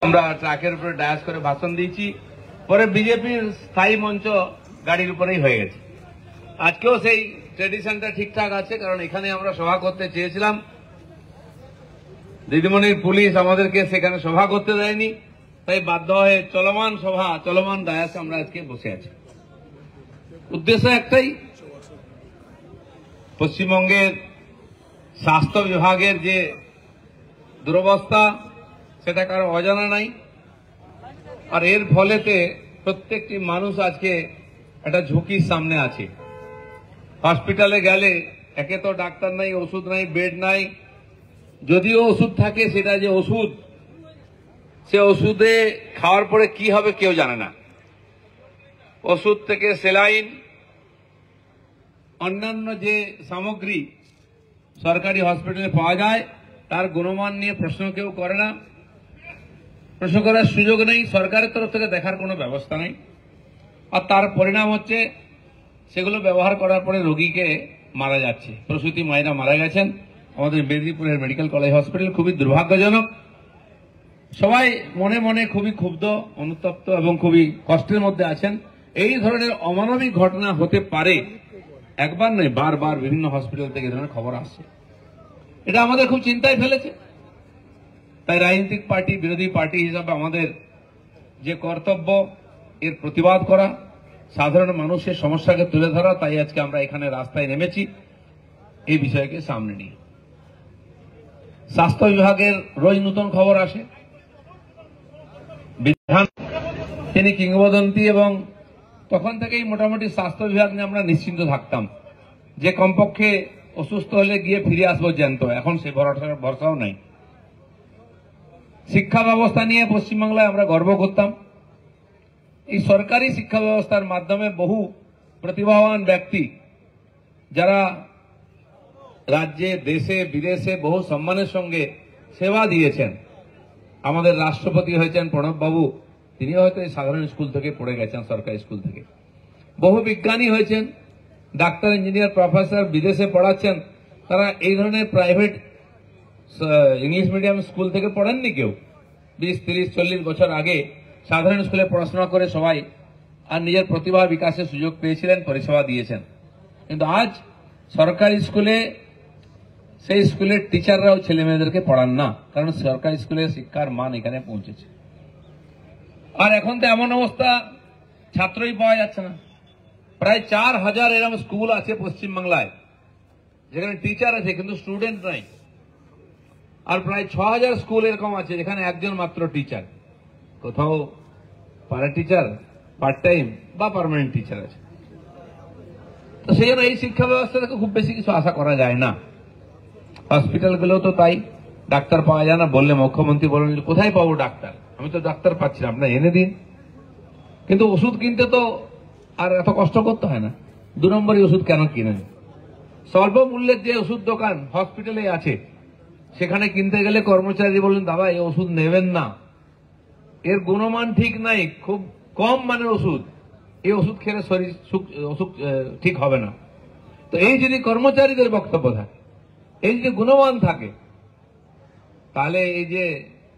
আমরা ট্রাকের উপরে ডায়াস করে ভাষণ দিয়েছি, পরে বিজেপির স্থায়ী মঞ্চ গাড়ির উপরেই হয়ে গেছে। আজকেও সেই ট্রেডিশনটা ঠিকঠাক আছে, কারণ এখানে আমরা সভা করতে চেয়েছিলাম, দিদিমণির পুলিশ আমাদেরকে সেখানে সভা করতে দেয়নি, তাই বাধ্য হয়ে চলমান সভা চলমান ডায়াসে আমরা আজকে বসে আছি। উদ্দেশ্য একটাই, পশ্চিমবঙ্গের স্বাস্থ্য বিভাগের যে দুরবস্থা সেটা কারো অজানা নাই, আর এর ফলেতে প্রত্যেকটি মানুষ আজকে একটা ঝুঁকির সামনে আছে। হসপিটালে গেলে একে তো ডাক্তার নাই, ওষুধ নাই, বেড নাই, যদিও ওষুধ থাকে সেটা যে ওষুধ, সে ওষুধে খাওয়ার পরে কি হবে কেউ জানে না। ওষুধ থেকে সেলাইন, অন্যান্য যে সামগ্রী সরকারি হসপিটালে পাওয়া যায় তার গুণমান নিয়ে প্রশ্ন কেউ করে না, প্রশ্ন করার সুযোগ নেই, সরকারের তরফ থেকে দেখার কোনো ব্যবস্থা নেই। আর তার পরিণাম হচ্ছে সেগুলো ব্যবহার করার পরে রোগীকে মারা যাচ্ছে, প্রসূতি মায়েরা মারা গেছেন আমাদের মেদিনীপুরের মেডিকেল কলেজ হসপিটাল। খুবই দুর্ভাগ্যজনক। সবাই মনে মনে খুবই ক্ষুব্ধ, অনুতপ্ত এবং খুবই কষ্টের মধ্যে আছেন। এই ধরনের অমানবিক ঘটনা হতে পারে, একবার নয় বারবার বিভিন্ন হসপিটাল থেকে এই ধরনের খবর আসছে। এটা আমাদের খুব চিন্তায় ফেলেছে। তাই রাজনৈতিক পার্টি, বিরোধী পার্টি হিসাবে আমাদের যে কর্তব্য এর প্রতিবাদ করা, সাধারণ মানুষের সমস্যাকে তুলে ধরা। তাই আজকে আমরা এখানে রাস্তায় নেমেছি এই বিষয়কে সামনে নিয়ে। স্বাস্থ্য বিভাগের রোজ নতুন খবর আসে। বিধান তিনি কিংবদন্তি, এবং তখন থেকেই মোটামুটি স্বাস্থ্য বিভাগ নিয়ে আমরা নিশ্চিন্ত থাকতাম যে কমপক্ষে অসুস্থ হলে গিয়ে ফিরে আসবো জ্যান্ত। এখন সে ভরসাও নাই। শিক্ষা ব্যবস্থা নিয়ে পশ্চিমবাংলায় আমরা গর্ব করতাম। এই সরকারি শিক্ষা ব্যবস্থার মাধ্যমে বহু প্রতিভাবান ব্যক্তি যারা রাজ্যে, দেশে, বিদেশে বহু সম্মানের সঙ্গে সেবা দিয়েছেন। আমাদের রাষ্ট্রপতি হয়েছেন প্রণব বাবু, তিনি হয়তো এই সাধারণ স্কুল থেকে পড়ে গেছেন, সরকারি স্কুল থেকে। বহু বিজ্ঞানী হয়েছেন, ডাক্তার, ইঞ্জিনিয়ার, প্রফেসর বিদেশে পড়াচ্ছেন। তারা এই ধরনের প্রাইভেট ইংলিশ মিডিয়াম স্কুল থেকে পড়েননি কেউ। 20, 30, 40 বছর আগে সাধারণ স্কুলে পড়াশোনা করে সবাই আর নিজের প্রতিভা বিকাশের সুযোগ পেয়েছিলেন, পরিষেবা দিয়েছেন। কিন্তু আজ সরকারি স্কুলে সেই স্কুলের টিচাররাও ছেলে মেয়েদেরকে পড়ান না, কারণ সরকারি স্কুলের শিক্ষার মান এখানে পৌঁছেছে। আর এখন তো এমন অবস্থা, ছাত্রই পাওয়া যাচ্ছে না। প্রায় 4000 এরকম স্কুল আছে পশ্চিমবাংলায় যেখানে টিচার আছে কিন্তু স্টুডেন্ট নাই। আর প্রায় 6000 স্কুল এরকম আছে যেখানে একজন মাত্র টিচার, কোথাও প্যারা টিচার, পার্ট টাইম বা পার্মানেন্ট টিচার আছে। তো সেই জন্য এই শিক্ষা ব্যবস্থা থেকে খুব বেশি কিছু আশা করা যায় না। হসপিটালগুলো তো তাই, ডাক্তার পাওয়া যায় না। বললে মুখ্যমন্ত্রী বলেন কোথায় পাবো ডাক্তার, আমি তো ডাক্তার পাচ্ছি না, আপনার এনে দিন। কিন্তু ওষুধ কিনতে তো আর এত কষ্ট করতে হয় না। 2 নম্বরই ওষুধ কেন কিনেন? স্বল্প মূল্যের যে ওষুধ দোকান হসপিটালে আছে সেখানে কিনতে গেলে কর্মচারী বললেন দাদা এই ওষুধ নেবেন না, এর গুণমান ঠিক নাই, খুব কম মানের ওষুধ, এই ওষুধ খেলে শরীর অসুখ ঠিক হবে না। তো এই যদি কর্মচারীদের বক্তব্য থাকে, এই যদি গুণমান থাকে, তাহলে এই যে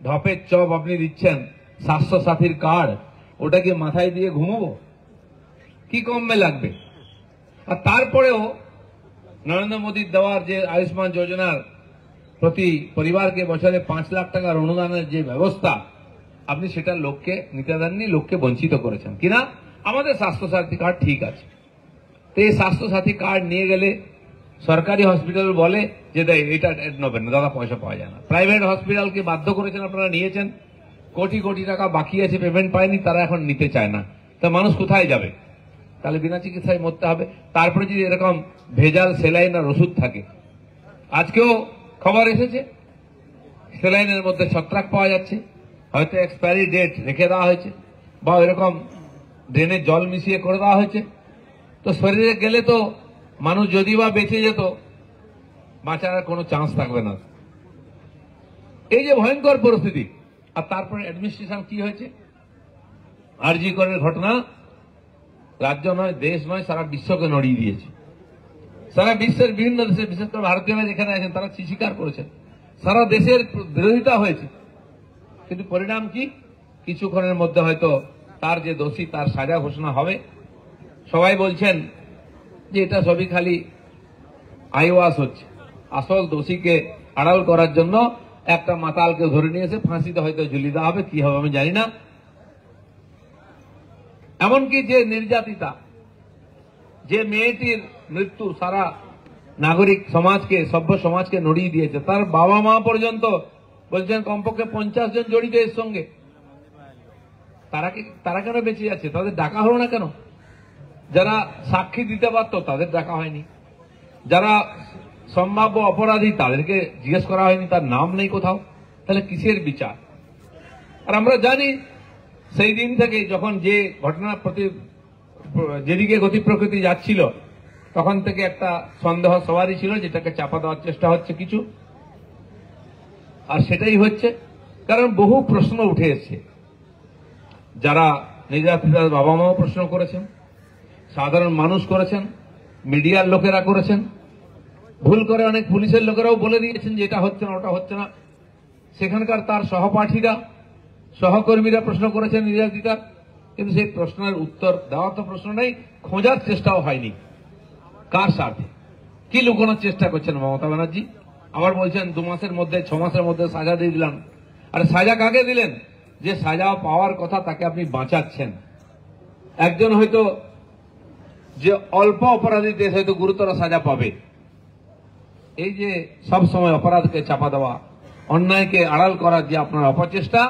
ঢপের চপ আপনি দিচ্ছেন, স্বাস্থ্য সাথীর কার্ড, ওটা কি মাথায় দিয়ে ঘুমাবো? কি কমবে লাগবে? আর তারপরেও নরেন্দ্র মোদীর দেওয়ার যে আয়ুষ্মান যোজনার প্রতি পরিবারকে বছরে 5 লাখ টাকার অনুদানের যে ব্যবস্থা, আপনি সেটা লোককে নিতে দেননি, লোককে বঞ্চিত করেছেন। কিনা আমাদের স্বাস্থ্যসাথী কার্ড ঠিক আছে, তো এই স্বাস্থ্যসাথী কার্ড নিয়ে গেলে সরকারি হসপিটাল বলে যে এটা নেবেন না দাদা, পয়সা পাওয়া যায় না। প্রাইভেট হসপিটালকে বাধ্য করেছেন, আপনারা নিয়েছেন, কোটি কোটি টাকা বাকি আছে, পেমেন্ট পায়নি, তারা এখন নিতে চায় না। তা মানুষ কোথায় যাবে? তাহলে বিনা চিকিৎসায় মরতে হবে। তারপরে যদি এরকম ভেজাল সেলাইন আর ওষুধ থাকে, আজকেও খবর এসেছে সেলাইনের মধ্যে ছত্রাক পাওয়া যাচ্ছে, হয়তো এক্সপায়ারি ডেট রেখে দেওয়া হয়েছে, বা এরকম ড্রেনে জল মিশিয়ে করে দেওয়া হয়েছে। তো শরীরে গেলে তো মানুষ যদি বা বেঁচে যেত, বাঁচার কোনো চান্স থাকবে না। এই যে ভয়ঙ্কর পরিস্থিতি, আর তারপরে অ্যাডমিনিস্ট্রেশন কি হয়েছে? আরজি করের ঘটনা রাজ্য নয়, দেশ নয়, সারা বিশ্বকে নড়িয়ে দিয়েছে। সারা বিশ্বের বিভিন্ন দেশে, বিশেষ করে ভারতীয়রা যেখানে আছেন তারা স্বীকার করেছেন, সারা দেশের বিরোধিতা হয়েছে। কিন্তু পরিণাম কি? কিছুক্ষণের মধ্যে হয়তো তার যে দোষী তার সাজা ঘোষণা হবে। সবাই বলছেন যে এটা সবই খালি আইওয়াস হচ্ছে, আসল দোষীকে আড়াল করার জন্য একটা মাতালকে ধরে নিয়েছে, ফাঁসিতে হয়তো ঝুলিয়ে দেওয়া হবে, কি হবে আমি জানি না। এমনকি যে নির্যাতিতা, যে মেয়েটির মৃত্যু সারা নাগরিক সমাজকে, সভ্য সমাজকে নড়িয়ে দিয়েছে, তার বাবা মা পর্যন্ত বলছেন কমপক্ষে 50 জন জড়িত এর সঙ্গে। তারা কেন বেঁচে আছে? তাদের ডাকা হলো না কেন? যারা সাক্ষী দিতে পারত তাদের ডাকা হয়নি, যারা সম্ভাব্য অপরাধী তাদেরকে জিজ্ঞেস করা হয়নি, তার নাম নেই কোথাও। তাহলে কিসের বিচার? আর আমরা জানি সেই দিন থেকে যখন যে ঘটনা যেদিকে গতি প্রকৃতি যাচ্ছিল, তখন থেকে একটা সন্দেহ সবারই ছিল, যেটাকে চাপা দেওয়ার চেষ্টা হচ্ছে কিছু। আর সেটাই হচ্ছে, কারণ বহু প্রশ্ন উঠে এসছে। যারা নির্যাতিতার বাবা মাও প্রশ্ন করেছেন, সাধারণ মানুষ করেছেন, মিডিয়ার লোকেরা করেছেন, ভুল করে অনেক পুলিশের লোকেরাও বলে দিয়েছেন যে এটা হচ্ছে না, ওটা হচ্ছে না। সেখানকার তার সহপাঠীরা, সহকর্মীরা প্রশ্ন করেছেন নির্যাতিতা, কিন্তু সেই প্রশ্নের উত্তর দেওয়ার তো প্রশ্ন নেই, খোঁজার চেষ্টাও হয়নি। কার স্বার্থে? কি লুকানোর চেষ্টা করছেন মমতা ব্যানার্জি? আবার বলছেন 2 মাসের মধ্যে, 6 মাসের মধ্যে সাজা দিয়ে দিলাম। আরে সাজা কাকে দিলেন? যে সাজা পাওয়ার কথা তাকে আপনি বাঁচাচ্ছেন। একজন হয়তো যে অল্প অপরাধীতে হয়তো গুরুতর সাজা পাবে। এই যে সব সময় অপরাধকে চাপা দেওয়া, অন্যায়কে আড়াল করার যে আপনার অপচেষ্টা,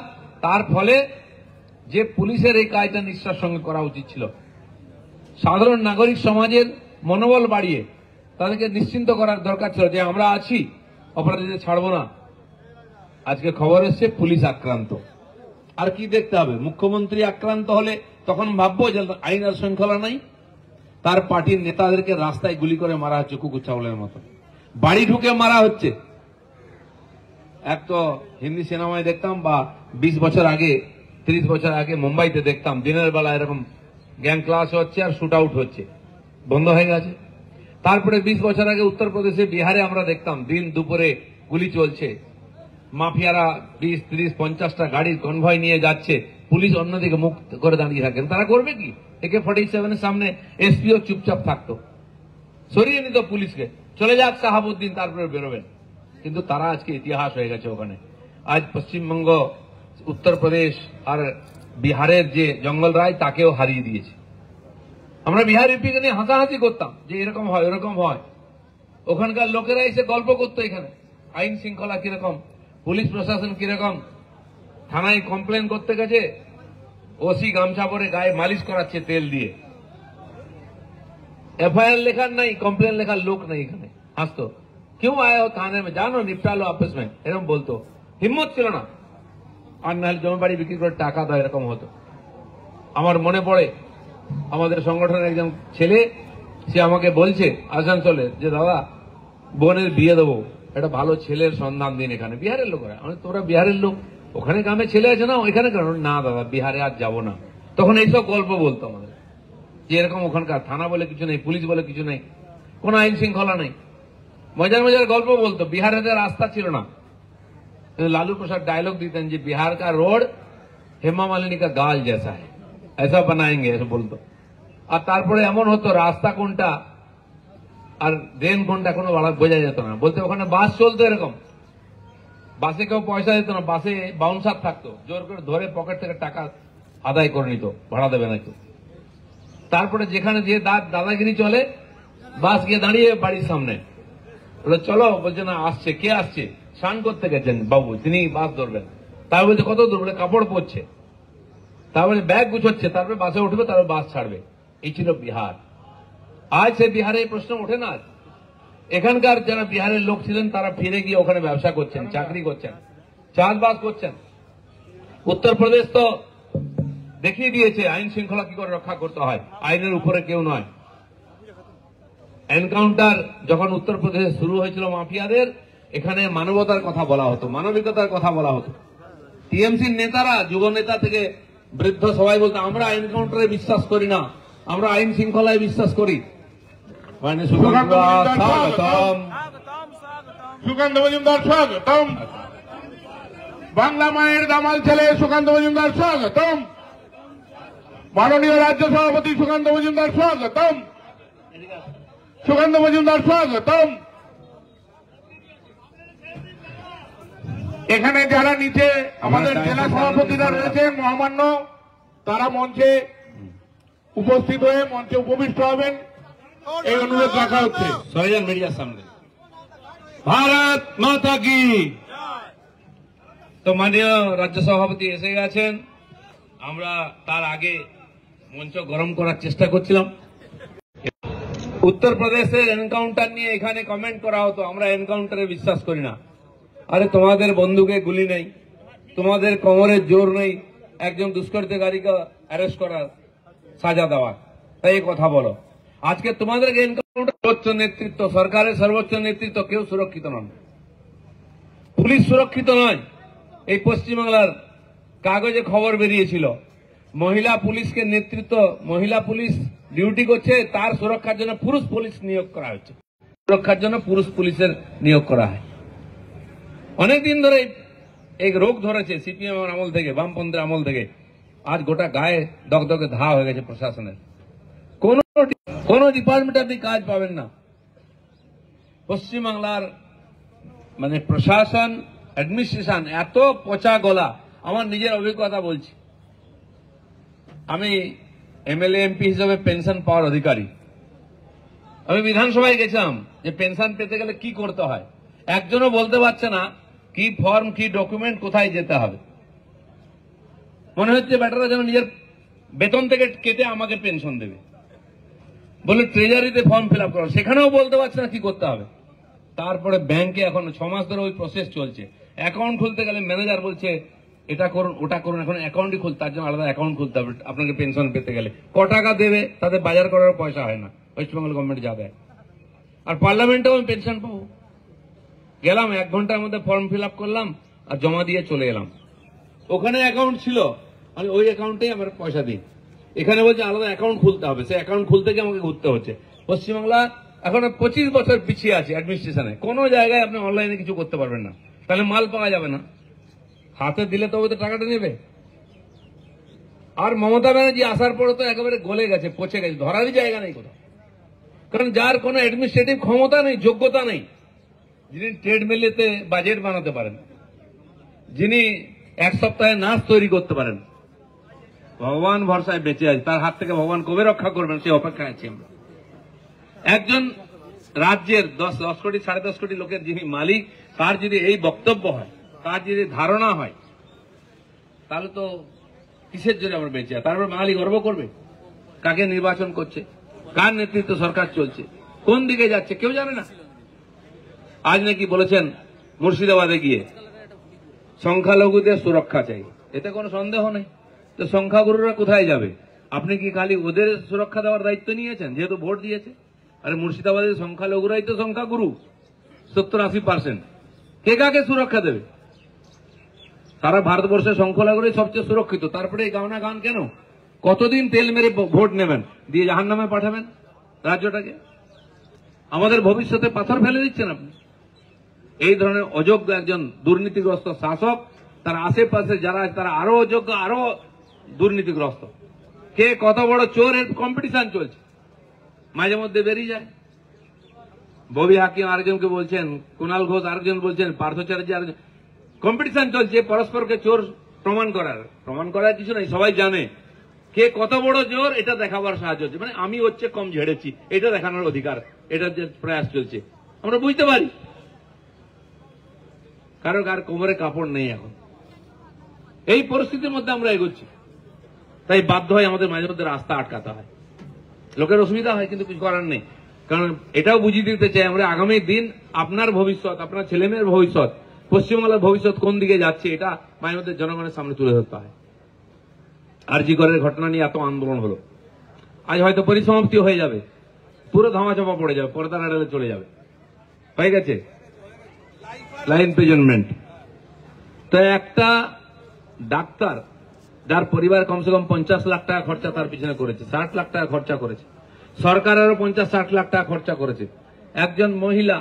তার ফলে যে পুলিশের এই কাজটা নিষ্ঠার সঙ্গে করা উচিত ছিল, সাধারণ নাগরিক সমাজের মনোবল বাড়িয়ে তাদেরকে নিশ্চিন্ত করার দরকার ছিল যে আমরা আছি, অপরাধীদের ছাড়বো না। আজকে খবর এসছে পুলিশ আক্রান্ত। আর কি দেখতে হবে? মুখ্যমন্ত্রী আক্রান্ত হলে তখন ভাববো যে আইন আর শৃঙ্খলা নাই। তার পার্টির নেতাদেরকে রাস্তায় গুলি করে মারা হচ্ছে কুকুর ছাগলের মতো, বাড়ি ঢুকে মারা হচ্ছে। এক তো হিন্দি সিনেমায় দেখতাম, বা 20 বছর আগে, 30 বছর আগে মুম্বাইতে দেখতাম, দিনের বেলা এরকম গ্যাং ক্লাস হচ্ছে আর শুট আউট হচ্ছে, বন্ধ হয়ে গেছে। তারপরে 20 বছর আগে উত্তরপ্রদেশে, বিহারে আমরা দেখতাম দিন দুপুরে গুলি চলছে, মাফিয়ারা 20, 30, 50টা গাড়ির কনভয় নিয়ে যাচ্ছে, পুলিশ অন্যদিকে মুখ করে দাঁড়িয়ে থাকেন। তারা করবে কি? AK-47 এর সামনে এসপিও চুপচাপ থাকতো, সরিয়ে নিত পুলিশকে, চলে যাক শাহাবুদ্দিন, তারপরে বেরোবেন। কিন্তু তারা আজকে ইতিহাস হয়ে গেছে ওখানে। আজ পশ্চিমবঙ্গ, উত্তরপ্রদেশ আর বিহারের যে জঙ্গল রায়, তাকেও হারিয়ে দিয়েছে। আমরা বিহার ইউপিকে নিয়ে হাসাহাসি করতাম যে এরকম হয়, এরকম হয়। ওখানকার লোকেরা এসে গল্প করতো এখানে আইন শৃঙ্খলা কিরকম, পুলিশ প্রশাসন কিরকম। থানায় কমপ্লেন করতে গেছে, ওসি গামছা পরে গায়ে মালিশ করাচ্ছে তেল দিয়ে। एफआईआर লেখার নাই, কমপ্লেন লেখার লোক নাই এখানে। হাসতো, क्यों आए हो थाने में, जानो निपटा लो आपस में, এরকম বলতো। হিম্মত ছিল না। আর নাহলে জমি বাড়ি বিক্রি করে টাকা দেয়, এরকম হতো। আমার মনে পড়ে আমাদের সংগঠনের একজন ছেলে, সে আমাকে বলছে আসানসোলে যে দাদা বোনের বিয়ে দেবো, একটা ভালো ছেলের সন্ধান দিন এখানে। বিহারের লোকেরা, আমি তোরা বিহারের লোক, ওখানে গ্রামে ছেলে আছে না, ওইখানে কেন? না দাদা বিহারে আর যাবো না। তখন এইসব গল্প বলতো আমাদের যে এরকম ওখানকার থানা বলে কিছু নেই, পুলিশ বলে কিছু নেই, কোন আইন শৃঙ্খলা নেই। মজার মজার গল্প বলতো। বিহারে রাস্তা ছিল না, লালু প্রসাদ ডায়লগ দিতেন যে बिहार का रोड हेमा मालिनी का गाल जैसा है, ऐसा बनाएंगे, ऐसा বলতো। আর তারপরে এমন হতো রাস্তা কোনটা আর ড্রেন কোনটা কোনো বোঝা যেত না। বলতে ওখানে বাস চলতো এরকম, বাসে কেউ পয়সা দিত না, বাসে বাউন্সার থাকতো, জোর করে ধরে পকেট থেকে টাকা আদায় করে নিত, ভাড়া দেবে না কেউ। তারপরে যেখানে যে দাদাগিরি চলে, বাস গিয়ে দাঁড়িয়ে বাড়ির সামনে, বলে চলো, বলছে না আসছে। কে আসছে? স্নান করতে গেছেন বাবু, তিনি বাস ধরবেন। তার বলছে কত দূর? বলে কাপড় পরছে। তারপরে ব্যাগ গুছোচ্ছে, তারপরে বাসে উঠবে, তারপরে বাস ছাড়বে। এই ছিল বিহার। আজ সে বিহারে এই প্রশ্ন ওঠে না। এখানকার যারা বিহারের লোক ছিলেন তারা ফিরে গিয়ে ওখানে ব্যবসা করছেন, চাকরি করছেন, চাষবাস করছেন। উত্তরপ্রদেশ তো দেখিয়ে দিয়েছে আইন শৃঙ্খলা কি করে রক্ষা করতে হয়, আইনের উপরে কেউ নয়। এনকাউন্টার যখন উত্তরপ্রদেশে শুরু হয়েছিল মাফিয়াদের, এখানে মানবতার কথা বলা হতো, মানবিকতার কথা বলা হতো। টিএমসির নেতারা, যুব নেতা থেকে বৃদ্ধ সবাই বলতো আমরা এনকাউন্টারে বিশ্বাস করি না, আমরা আইন শৃঙ্খলায় বিশ্বাস করি। মানে স্বাগতম, সুকান্ত মজুমদার স্বাগতম। বাংলা মায়ের দামাল ছেলে সুকান্ত মজুমদার স্বাগতম। মাননীয় রাজ্য সভাপতি সুকান্ত মজুমদার স্বাগতম। সুকান্ত মজুমদার স্বাগতম। এখানে যারা নিচে আমাদের জেলা সভাপতিরা রয়েছেন মহামান্য, তারা মঞ্চে উপস্থিত হয়ে মঞ্চে উপবিষ্ট হবেন এই অনুরোধ রাখা হচ্ছে। সরিয়ান মিডিয়ার সামনে। ভারত মাতা কি। তো মাননীয় রাজ্য সভাপতি এসে গেছেন, আমরা তার আগে মঞ্চ গরম করার চেষ্টা করছিলাম। উত্তরপ্রদেশের এনকাউন্টার নিয়ে এখানে কমেন্ট করা হতো, আমরা এনকাউন্টারে বিশ্বাস করি না। আরে তোমাদের বন্দুকে গুলি নেই, তোমাদের কোমরের জোর নেই একজন দুষ্কৃতকারীকে অ্যারেস্ট করার, সাজা দেওয়ার, তাই এই কথা বলো। আজকে তোমাদেরকে এনকাউন্টার সর্বোচ্চ নেতৃত্ব, সরকারের সর্বোচ্চ নেতৃত্ব কেউ সুরক্ষিত নন, পুলিশ সুরক্ষিত নয়। এই পশ্চিমবাংলার কাগজে খবর বেরিয়েছিল, মহিলা পুলিশকে নেতৃত্ব, মহিলা পুলিশ ডিউটি করছে, তার সুরক্ষার জন্য পুরুষ পুলিশ নিয়োগ করা হচ্ছে, সুরক্ষার জন্য পুরুষ পুলিশের নিয়োগ করা হয়। অনেকদিন ধরে এই রোগ ধরেছে সিপিএম আমল থেকে, বামপন্থীর আমল থেকে, আজ গোটা গায়ে দগদগে ধা হয়ে গেছে প্রশাসনের। কোন ডিপার্টমেন্টে আপনি কাজ পাবেন না। পশ্চিমবাংলার মানে প্রশাসন, অ্যাডমিনিস্ট্রেশন এত পচা গলা। আমার নিজের অভিজ্ঞতা বলছি, আমি এমএলএ এমপি হিসেবে পেনশন পাওয়ার অধিকারী। আমি বিধানসভায় গেছিলাম যে পেনশন পেতে গেলে কি করতে হয়, একজনও বলতে পারছে না কি ফর্ম, কি ডকুমেন্ট, কোথায় যেতে হবে। মনে হচ্ছে বেটারা যেন নিজের বেতন থেকে কেটে আমাকে পেনশন দেবে, বলে ট্রেজারিতে ফর্ম ফিল আপ করো, সেখানেও বলতে পারছে না কি করতে হবে। তারপরে ব্যাংকে এখন 6 মাস ধরে ওই প্রসেস চলছে। অ্যাকাউন্ট খুলতে গেলে ম্যানেজার বলছে এটা করুন ওটা করুন, এখন অ্যাকাউন্টই খুলতে, তার জন্য আলাদা অ্যাকাউন্ট খুলতে হবে আপনাকে পেনশন পেতে গেলে। ক টাকা দেবে, তাদের বাজার করার পয়সা হয় না, ওয়েস্টবেঙ্গল গভর্নমেন্ট যা দেয়। আর পার্লামেন্টেও আমি পেনশন পাবো। গেলাম 1 ঘন্টার মধ্যে ফর্ম ফিল আপ করলাম আর জমা দিয়ে চলে এলাম। ওখানে অ্যাকাউন্ট ছিল, আমি ওই অ্যাকাউন্টেই আমার পয়সা দিই। এখানে বলছে আলাদা অ্যাকাউন্ট খুলতে হবে, সেই অ্যাকাউন্ট খুলতে গিয়ে আমাকে ঘুরতে হচ্ছে। পশ্চিমবাংলা এখন 25 বছর পিছিয়ে আছে অ্যাডমিনিস্ট্রেশনে। কোনো জায়গায় আপনি অনলাইনে কিছু করতে পারবেন না, তাহলে মাল পাওয়া যাবে না, হাতে দিলে তবে তো টাকাটা নেবে। আর মমতা ব্যানার্জি আসার পরে তো একেবারে গলে গেছে, পচে গেছে, ধরারই জায়গা নেই কোথাও। কারণ যার কোনো অ্যাডমিনিস্ট্রেটিভ ক্ষমতা নেই, যোগ্যতা নেই, যিনি ট্রেডমিলেতে বাজেট বানাতে পারেন, যিনি 1 সপ্তাহে নাচ তৈরি করতে পারেন, ভগবান ভরসায় বেঁচে আছে, তার হাত থেকে ভগবান কবে রক্ষা করবেন সেই অপেক্ষায় আছি আমরা। একজন রাজ্যের 10 কোটি 10.5 কোটি লোকের যিনি মালিক, তার যদি এই বক্তব্য হয়, তার যদি ধারণা হয়, তাহলে তো কিসের জন্য আমরা বেঁচে আছি? তারপর বাঙালি গর্ব করবে কাকে নির্বাচন করছে, কার নেতৃত্ব সরকার চলছে, কোন দিকে যাচ্ছে কেউ জানে না। আজ নাকি বলেছেন মুর্শিদাবাদে গিয়ে সংখ্যালঘুদের সুরক্ষা চাই, এতে কোনো সন্দেহ নেই। তো সংখ্যাগুরুরা কোথায় যাবে? আপনি কি খালি ওদের সুরক্ষা দেওয়ার দায়িত্ব নিয়েছেন যেহেতু ভোট দিয়েছে? আরে মুর্শিদাবাদের সংখ্যালঘুরাই তো সংখ্যাগুরু, 70-80%। কে কাকে সুরক্ষা দেবে? সারা ভারতবর্ষের সংখ্যালঘুরাই সবচেয়ে সুরক্ষিত, তারপরে এই গাওনা গান কেন? কতদিন তেল মেরে ভোট নেবেন, দিয়ে জাহান্নামে পাঠাবেন রাজ্যটাকে? আমাদের ভবিষ্যতে পাথর ফেলে দিচ্ছেন আপনি। এই ধরনের অযোগ্য একজন দুর্নীতিগ্রস্ত শাসক, তার আশেপাশে যারা তারা আরো অযোগ্য, আরো দুর্নীতিগ্রস্ত। কে কত বড় চোর এর কম্পিটিশন চলছে, মাঝে মধ্যে বেরিয়ে যায়। ববি হাকিম আরেকজনকে বলছেন, কুণাল ঘোষ আরেকজন বলছেন, পার্থ চ্যাটার্জি আরেকজন, কম্পিটিশন চলছে পরস্পরকে চোর প্রমাণ করার কিছু নাই। সবাই জানে কে কত বড় চোর, এটা দেখাবার সাহায্য হচ্ছে, মানে আমি হচ্ছে কম ঝেড়েছি এটা দেখানোর অধিকার, এটার যে প্রয়াস চলছে আমরা বুঝতে পারি। কারো কার কোমরে কাপড় নেই এখন। এই পরিস্থিতির মধ্যে আমরা এগোচ্ছি, তাই বাধ্য হয় আমাদের মাঝে মধ্যে রাস্তা আটকাতে হয়, লোকের অসুবিধা হয়, কিন্তু কিছু করার নেই। কারণ এটাও বুঝিয়ে দিতে চাই আমরা, আগামী দিন আপনার ভবিষ্যৎ, আপনার ছেলেমেয়ের ভবিষ্যৎ, পশ্চিমবাংলার ভবিষ্যৎ কোন দিকে যাচ্ছে, এটা মাঝে মধ্যে জনগণের সামনে তুলে ধরতে হয়। আরজি করের ঘটনা নিয়ে এত আন্দোলন হলো, আজ হয়তো পরিসমাপ্তি হয়ে যাবে, পুরো ধামাচাপা পড়ে যাবে, পর্দার আড়ালে চলে যাবে, হয়ে গেছে লাইফ ইমপ্রিজনমেন্ট। তো একটা ডাক্তার যার পরিবার কমসে কম 50 লাখ টাকা খরচা তার পিছনে করেছে, 60 লাখ টাকা খরচা করেছে, সরকারেরও 50-60 লাখ টাকা খরচা করেছে। একজন মহিলা,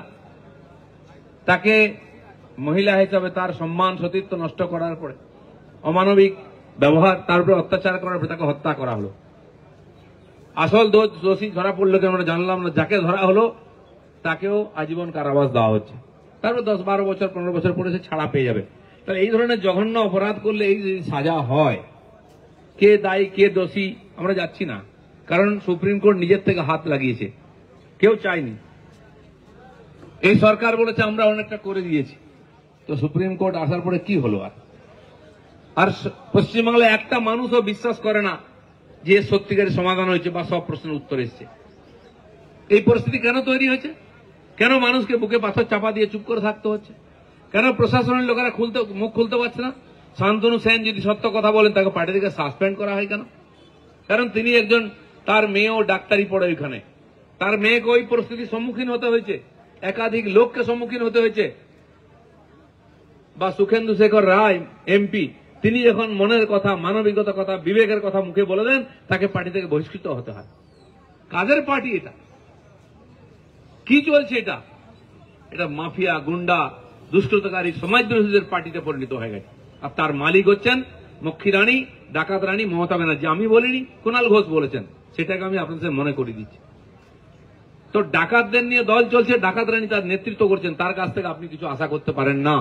তাকে মহিলা হিসাবে তার সম্মান সতীত্ব নষ্ট করার পরে, অমানবিক ব্যবহার, তার উপরে অত্যাচার করার পরে তাকে হত্যা করা হলো। আসল দোষী ধরা পড়লো কেন আমরা জানলাম না। যাকে ধরা হলো তাকেও আজীবন কারাবাস দেওয়া হচ্ছে। তারপর 10-12 বছর 15 বছর পরে সে ছাড়া পেয়ে যাবে। তাহলে এই ধরনের জঘন্য অপরাধ করলে এই যে সাজা হয়, কে দায়ী কে দোষী আমরা যাচ্ছি না, কারণ সুপ্রিম কোর্ট নিজের থেকে হাত লাগিয়েছে, কেউ চায়নি। এই সরকার বলেছে আমরা অনেকটা করে দিয়েছি, তো সুপ্রিম কোর্ট আসার পরে কি হলো? আর পশ্চিমবাংলায় একটা মানুষও বিশ্বাস করে না যে সত্যিকারের সমাধান হয়েছে বা সব প্রশ্নের উত্তর এসছে। এই পরিস্থিতি কেন তৈরি হয়েছে? কেন মানুষকে বুকে পাথর চাপা দিয়ে চুপ করে থাকতে হচ্ছে? কেন প্রশাসনের লোকেরা মুখ খুলতে পারছে না? শান্তনু সেন যদি সত্য কথা বলেন তাকে পার্টি থেকে সাসপেন্ড করা হয় কেন? কারণ তিনি একজন, তার মেয়েও ডাক্তারি পড়ে ওইখানে, তার মেয়েকে ওই পরিস্থিতির সম্মুখীন হতে হয়েছে, একাধিক লোককে সম্মুখীন হতে হয়েছে। বা সুখেন্দু শেখর রায় এমপি, তিনি যখন মনের কথা, মানবিকতার কথা, বিবেকের কথা মুখে বলে দেন, তাকে পার্টি থেকে বহিষ্কৃত হতে হয়। কাদের পার্টি এটা? কি চলছে এটা? এটা মাফিয়া, গুন্ডা, দুষ্কৃতকারী, সমাজবিরোধীদের পার্টিতে পরিণত হয়ে গেছে। আর তার মালিক হচ্ছেন মক্ষী রানী, ডাকাত রানী মমতা ব্যানার্জি। আমি বলিনি, কুণাল ঘোষ বলেছেন, সেটাকে আমি আপনাদের মনে করিয়ে দিচ্ছি। তো ডাকাতদের নিয়ে দল চলছে, ডাকাত রানী তার নেতৃত্ব করছেন, তার কাছ থেকে আপনি কিছু আশা করতে পারেন না।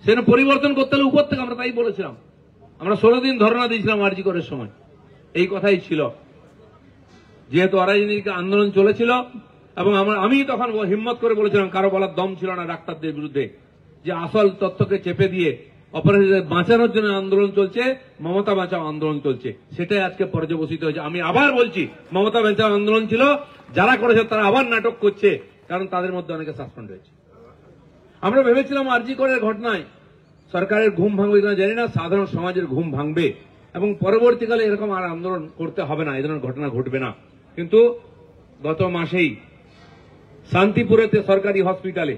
সেটা পরিবর্তন করতে হলে উপর থেকে, আমরা তাই বলেছিলাম। আমরা 16 দিন ধর্ণা দিয়েছিলাম আরজি করের সময়, এই কথাই ছিল। যেহেতু অরাজনৈতিক আন্দোলন চলেছিল এবং আমি তখন হিম্মত করে বলেছিলাম, কারো বলার দম ছিল না ডাক্তারদের বিরুদ্ধে, যে আসল তথ্যকে চেপে দিয়ে অপরাধীদের বাঁচানোর জন্য আন্দোলন চলছে, মমতা বাঁচাও আন্দোলন চলছে। সেটাই আজকে পর্যবসিত হয়েছে। আমি আবার বলছি, মমতা বাঁচাও আন্দোলন ছিল, যারা করেছে তারা আবার নাটক করছে, কারণ তাদের মধ্যে অনেকে সাসপেন্ড হয়েছে। আমরা ভেবেছিলাম আরজি করের ঘটনায় সরকারের ঘুম ভাঙবে কিনা জানি না, সাধারণ সমাজের ঘুম ভাঙবে এবং পরবর্তীকালে এরকম আর আন্দোলন করতে হবে না, এই ধরনের ঘটনা ঘটবে না। কিন্তু গত মাসেই শান্তিপুরেতে সরকারি হসপিটালে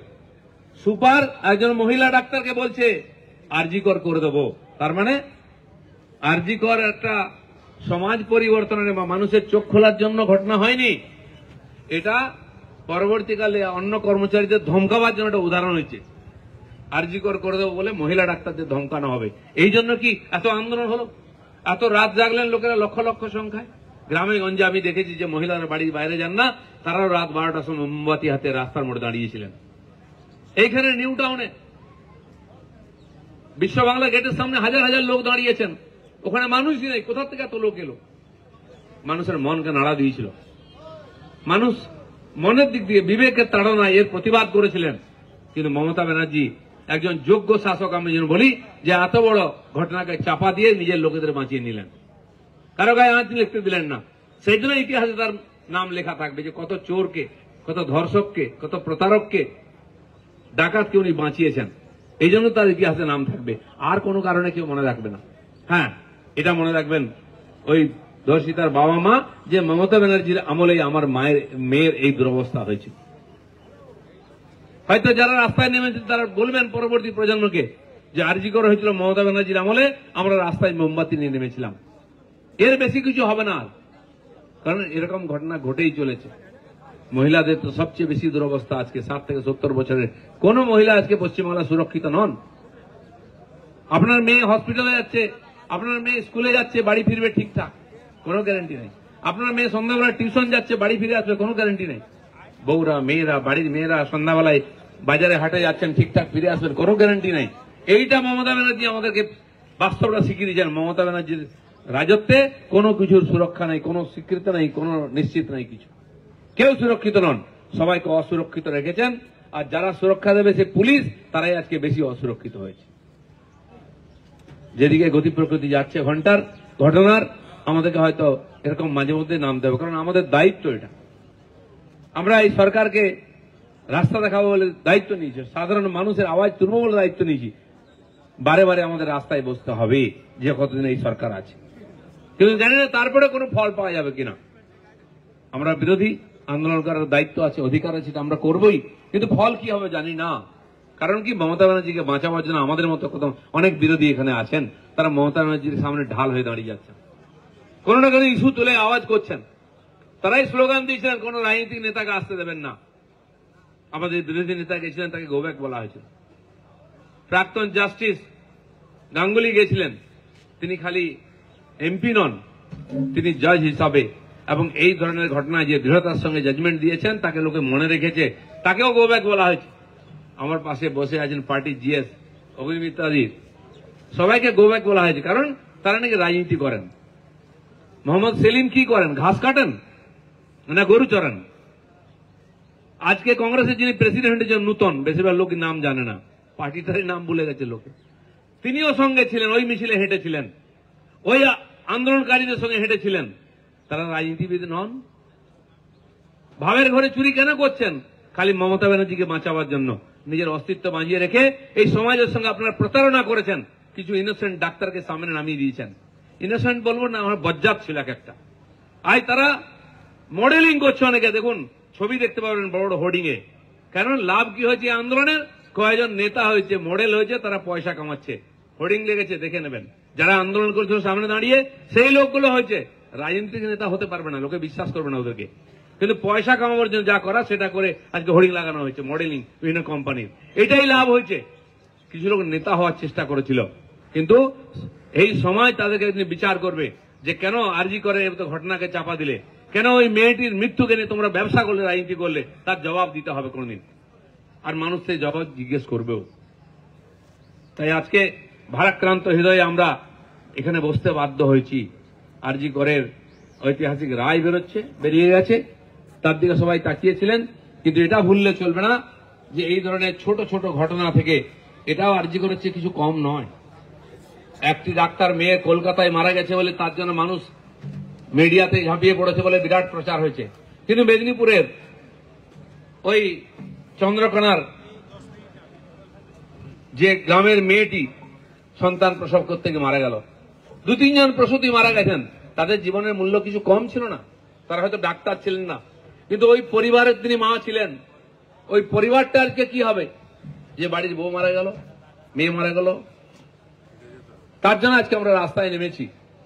সুপার একজন মহিলা ডাক্তারকে বলছে আরজি কর করে দেবো। তার মানে আরজি কর একটা সমাজ পরিবর্তনের বা মানুষের চোখ খোলার জন্য ঘটনা হয়নি, এটা পরবর্তীকালে অন্য কর্মচারীদের ধমকাবার জন্য একটা উদাহরণ হয়েছে। আরজি কর করে দেবো বলে মহিলা ডাক্তারদের ধমকানো হবে, এই জন্য কি এত আন্দোলন হলো? এত রাত জাগলেন লোকেরা লক্ষ লক্ষ সংখ্যায়। গ্রামে গঞ্জে আমি দেখেছি যে মহিলারা বাড়ির বাইরে যান না, তারাও রাত 12টার সময় মোমবাতি হাতে রাস্তার মোড়ে দাঁড়িয়েছিলেন। এইখানে নিউ টাউনে বিশ্ব বাংলা গেটের সামনে হাজার হাজার লোক দাঁড়িয়েছেন, ওখানে মানুষই নেই, কোথা থেকে এত লোক এলো? মানুষের মনকে নাড়া দিয়েছিল। মানুষ মনের দিক দিয়ে বিবেকের তাড়নায় এর প্রতিবাদ করেছিলেন। কিন্তু মমতা ব্যানার্জি একজন যোগ্য শাসক, আমি যেন বলি, যে এত বড় ঘটনাকে চাপা দিয়ে নিজের লোকেদের বাঁচিয়ে নিলেন, কারো গায়ে আঁচ লিখতে দিলেন না। সেই জন্য ইতিহাসে তার নাম লেখা থাকবে যে কত চোরকে, কত ধর্ষককে, কত প্রতারককে, ডাকাতকে উনি বাঁচিয়েছেন। এই জন্য তার ইতিহাসে নাম থাকবে, আর কোনো কারণে কেউ মনে রাখবে না। হ্যাঁ, এটা মনে রাখবেন ওই ধর্ষিতার বাবা মা, যে মমতা ব্যানার্জির আমলেই আমার মেয়ের এই দুরবস্থা হয়েছে। হয়তো যারা রাস্তায় নেমেছে তারা বলবেন পরবর্তী প্রজন্মকে যে আরজি করা হয়েছিল মমতা ব্যানার্জির আমলে, আমরা রাস্তায় মোমবাতি নিয়ে নেমেছিলাম। এর বেশি কিছু হবে না, কারণ এরকম ঘটনা ঘটেই চলেছে। মহিলাদের তো সবচেয়ে বেশি দুরবস্থা আজকে। 60 থেকে 70 বছরের কোন মহিলা আজকে পশ্চিমবাংলা সুরক্ষিত নন। আপনার মেয়ে হসপিটালে যাচ্ছে, আপনার মেয়ে স্কুলে যাচ্ছে, বাড়ি ফিরবে ঠিকঠাক, কোনো গ্যারান্টি নেই। আপনার মেয়ে সন্ধ্যাবেলা টিউশন যাচ্ছে, বাড়ি ফিরে আসবে, কোনো গ্যারান্টি নেই। বউরা, মেয়েরা, বাড়ির মেয়েরা সন্ধ্যাবেলায় বাজারে হাটে যাচ্ছেন, ঠিকঠাক ফিরে আসবেন, কোনো গ্যারান্টি নেই। এইটা মমতা ব্যানার্জি আমাদেরকে বাস্তবটা শিখিয়ে দিয়েছেন। মমতা ব্যানার্জির রাজত্বে কোনো কিছুর সুরক্ষা নেই, কোনো স্বীকৃতি নেই, কোনো নিশ্চিত নেই কিছু। কেউ সুরক্ষিত নন, সবাইকে অসুরক্ষিত রেখেছেন। আর যারা সুরক্ষা দেবে সে পুলিশ, তারাই আজকে বেশি অসুরক্ষিত হয়েছে। যেদিকে গতি প্রকৃতি যাচ্ছে ঘটনার, আমাদেরকে হয়তো এরকম মাঝে মধ্যে নাম দেবে, কারণ আমাদের দায়িত্ব এটা। আমরা এই সরকারকে রাস্তা দেখাবো বলে দায়িত্ব নিয়েছি, সাধারণ মানুষের আওয়াজ তুলবো বলে দায়িত্ব নিয়েছি। বারে বারে আমাদের রাস্তায় বসতে হবে যে কতদিন এই সরকার আছে, কিন্তু জানি না তারপরে কোনো ফল পাওয়া যাবে কিনা। আমরা বিরোধী আন্দোলন করার দায়িত্ব আছে, অধিকার আছে, আমরা করবই, কিন্তু ফল কি হবে জানি না। কারণ কি, মমতা ব্যানার্জিকে বাঁচাবার জন্য আমাদের মতো অনেক বিরোধী এখানে আছেন, তারা মমতা ব্যানার্জির সামনে ঢাল হয়ে দাঁড়িয়ে যাচ্ছেন, কোনো না কোনো ইস্যু তুলে আওয়াজ করছেন। তারাই স্লোগান দিয়েছিলেন কোন রাজনৈতিক নেতাকে আসতে দেবেন না। আমাদের বিরোধী নেতা গেছিলেন, তাকে গো ব্যাক বলা হয়েছিল। প্রাক্তন জাস্টিস গাঙ্গুলি গেছিলেন, তিনি খালি এমপি নন, তিনি জজ হিসাবে, এবং এই ধরনের ঘটনায় যে দৃঢ়তার সঙ্গে জাজমেন্ট দিয়েছেন তাকে লোকে মনে রেখেছে, তাকেও গো ব্যাক বলা হয়েছে। আমার পাশে বসে আছেন পার্টি জিএস অগ্নিমিত্রাদি, সবাইকে গো ব্যাক বলা হয়েছে, কারণ তারা নাকি রাজনীতি করেন। মোহাম্মদ সেলিম কি করেন? ঘাস কাটেন না গরু চড়ান? আজকে কংগ্রেসের যিনি প্রেসিডেন্ট হয়েছেন নূতন, বেশিরভাগ লোক নাম জানে না, পার্টিটারই নাম ভুলে গেছে লোকে, তিনিও সঙ্গে ছিলেন, ওই মিছিলে হেঁটেছিলেন, ওই আন্দোলনকারীদের সঙ্গে হেঁটেছিলেন। তারা রাজনীতিবিদ নন। ভাবের ঘরে চুরি কেন করছেন? খালি মমতা ব্যানার্জিকে বাঁচাবার জন্য, নিজের অস্তিত্ব বাঁচিয়ে রেখে এই সমাজের সঙ্গে আপনারা প্রতারণা করেছেন। কিছু ইনোসেন্ট ডাক্তারকে সামনে নামিয়ে দিয়েছেন। ইনোসেন্ট বলবো না, আমার বজ্জাত ছিল একটা। আজ তারা মডেলিং করছে অনেকে, দেখুন ছবি দেখতে পাবেন বড় বড় হোর্ডিং এ। কারণ লাভ কি হয়েছে আন্দোলনের? কয়েকজন নেতা হয়েছে, মডেল হয়েছে, তারা পয়সা কামাচ্ছে, হোর্ডিং লেগেছে, দেখে নেবেন। যারা আন্দোলন করছিল সামনে দাঁড়িয়ে, সেই লোকগুলো হয়েছে। রাজনৈতিক নেতা হতে পারবে না, লোকে বিশ্বাস করবে না ওদেরকে, কিন্তু পয়সা কামাবার জন্য যা করা সেটা করে আজকে হোর্ডিং লাগানো হয়েছে, মডেলিং বিভিন্ন কোম্পানির। এটাই লাভ হয়েছে। কিছু লোক নেতা হওয়ার চেষ্টা করেছিল, কিন্তু এই সময় তাদেরকে বিচার করবে যে কেন আরজি করে ঘটনাকে চাপা দিলে, কেন ওই মেয়েটির মৃত্যুকে নিয়ে তোমরা ব্যবসা করলে, রাজনীতি করলে, তার জবাব দিতে হবে কোনদিন। আর মানুষ সেই জবাব জিজ্ঞেস করবেও। তাই আজকে ভারাক্রান্ত হৃদয়ে আমরা এখানে বসতে বাধ্য হয়েছি। আরজি করের ঐতিহাসিক রায় বেরিয়ে গেছে, তার দিকে সবাই তাকিয়েছিলেন, কিন্তু এটা ভুললে চলবে না যে এই ধরনের ছোট ছোট ঘটনা থেকে এটাও আরজি করের চেয়ে কিছু কম নয়। একটি ডাক্তার মেয়ে কলকাতায় মারা গেছে বলে তার জন্য মানুষ মিডিয়াতে ঝাঁপিয়ে পড়েছে বলে বিরাট প্রচার হয়েছে, কিন্তু মেদিনীপুরের ওই চন্দ্রকোনার যে গ্রামের মেয়েটি সন্তান প্রসব করতে গিয়ে মারা গেল, 2-3 জন প্রসূতি মারা গেছেন, তাদের জীবনের মূল্য কিছু কম ছিল না? তারা হয়তো ডাক্তার ছিলেন না, কিন্তু ওই পরিবারের তিনি মা ছিলেন। ওই পরিবারটা আজকে কি হবে? যে বাড়ির বউ মারা গেল, মেয়ে মারা গেল, তার জন্য আজকে আমরা রাস্তায় নেমেছি।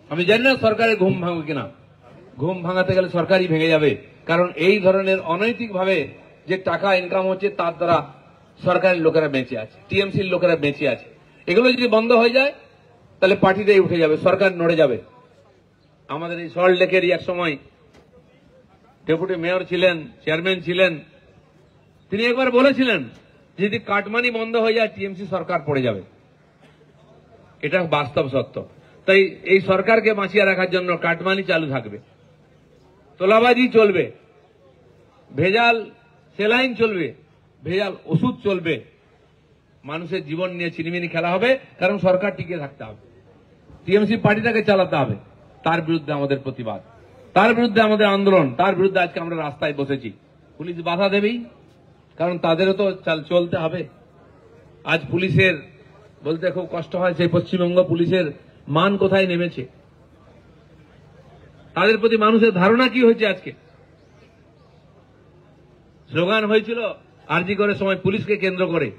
আমি জানি না সরকারের ঘুম ভাঙবে কিনা, ঘুম ভাঙাতে গেলে সরকারই ভেঙে যাবে, কারণ এই ধরনের অনৈতিকভাবে যে টাকা ইনকাম হচ্ছে তার দ্বারা সরকারের লোকেরা বেঁচে আছে, টিএমসির লোকেরা বেঁচে আছে। এগুলো যদি বন্ধ হয়ে যায় তাহলে পার্টিটাই উঠে যাবে, সরকার নড়ে যাবে। আমাদের এই সল্টলেকেরই এক সময় ডেপুটি মেয়র ছিলেন, চেয়ারম্যান ছিলেন, তিনি একবার বলেছিলেন যদি কাটমানি বন্ধ হয়ে যায় টিএমসি সরকার পড়ে যাবে। এটা বাস্তব সত্য। তাই এই সরকারকে বাঁচিয়ে রাখার জন্য কাটমানি চালু থাকবে, তোলাবাজি চলবে, ভেজাল সেলাইন চলবে, ভেজাল ওষুধ চলবে, মানুষের জীবন নিয়ে চিনিমিনি খেলা হবে, কারণ সরকার টিকে থাকতে হবে, টিএমসি পার্টিটাকে চালাতে হবে। তার বিরুদ্ধে আমাদের প্রতিবাদ, তার বিরুদ্ধে আমাদের আন্দোলন, তার বিরুদ্ধে আজকে আমরা রাস্তায় বসেছি। পুলিশ বাধা দেবেই, কারণ তাদেরও তো চলতে হবে। আজ পুলিশের বলতে খুব কষ্ট হয়, সেই পশ্চিমবঙ্গ পুলিশের মান কোথায় নেমেছে, তাদের প্রতি মানুষের ধারণা কি হয়েছে। আজকে স্লোগান হয়েছিল আরজি করার সময় পুলিশকে কেন্দ্র করে,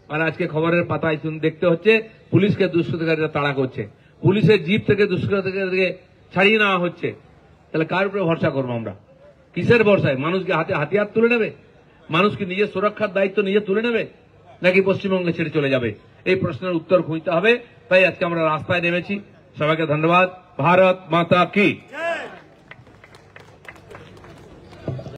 আর আজকে খবরের পাতায় দেখতে হচ্ছে পুলিশকে দুষ্কৃতকারীরা তাড়া করছে, পুলিশের জিপ থেকে দুষ্কৃতকারীদেরকে ছাড়িয়ে নেওয়া হচ্ছে। তাহলে কার উপরে ভরসা করবো আমরা? কিসের ভরসায়? মানুষকে হাতে হাতিয়ার তুলে নেবে? মানুষকে নিজের সুরক্ষার দায়িত্ব নিজে তুলে নেবে, নাকি পশ্চিমবঙ্গে ছেড়ে চলে যাবে? এই প্রশ্নের উত্তর খুঁজতে হবে। তাই আজকে আমরা রাস্তায় নেমেছি। সবাইকে ধন্যবাদ। ভারত মাতা কি।